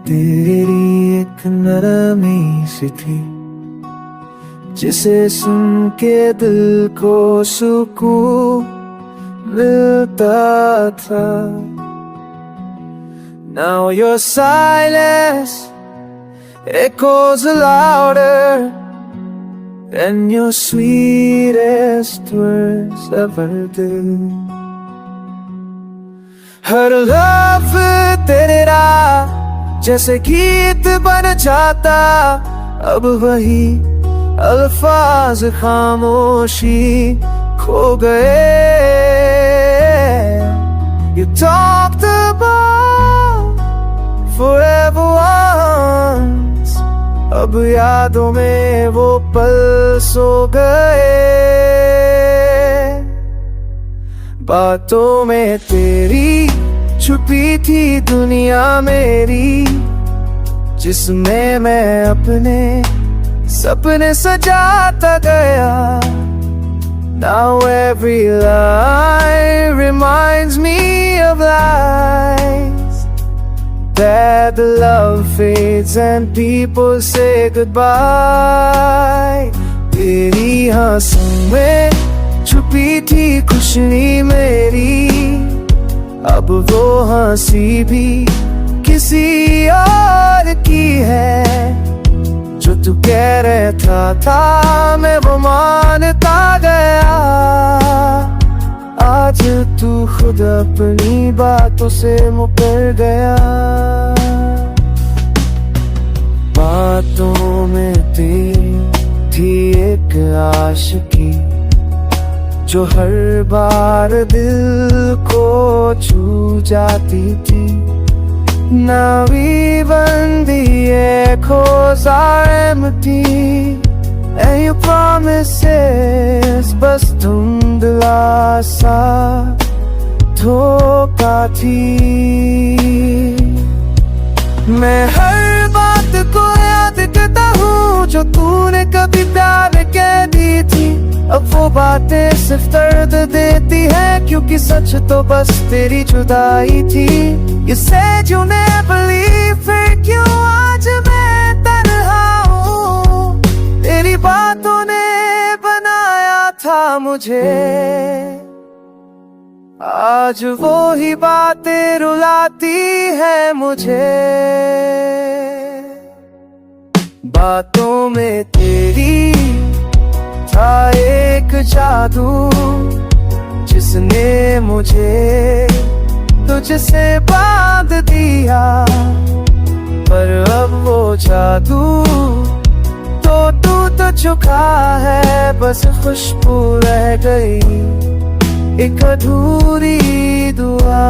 तेरी एक नरमी सी थी जिसे सुन के दिल को सुकून मिलता था। Now your silence echoes louder than your sweetest words ever did. हर लफ्ज़ तेरे राह जैसे गीत बन जाता, अब वही अल्फाज खामोशी खो गए। You talked about forever once, अब यादों में वो पल सो गए। बातों में तेरी छुपी थी दुनिया मेरी, जिसमें मैं अपने सपने सजाता गया। Now every line reminds me of lies, that the love fades and people say goodbye. तेरी आंसुओं में छुपी थी खुशी मेरी, अब वो हंसी भी किसी और की है। जो तू कह रहा था मैं वो मानता गया, आज तू खुद अपनी बातों से मुकर गया। बातों में थी एक आशिकी जो हर बार दिल को छू जाती थी। Now even the echoes are empty, and your promises बस धुंधला सा धोखा थी। मैं हर बात को याद करता हूँ जो तूने कभी प्यार कह दी थी, अब वो बातें सिर्फ दर्द देती है, क्योंकि सच तो बस तेरी जुदाई थी। You said you never leave, फिर क्यों आज मैं तन्हा हूँ? तेरी बातों ने बनाया था मुझे, आज वो ही बातें रुलाती है मुझे। बातों में तेरी था एक जादू जिसने मुझे तुझसे बांध दिया, पर अब वो जादू तो टूट चुका है, बस खुशबू रह गई एक अधूरी दुआ।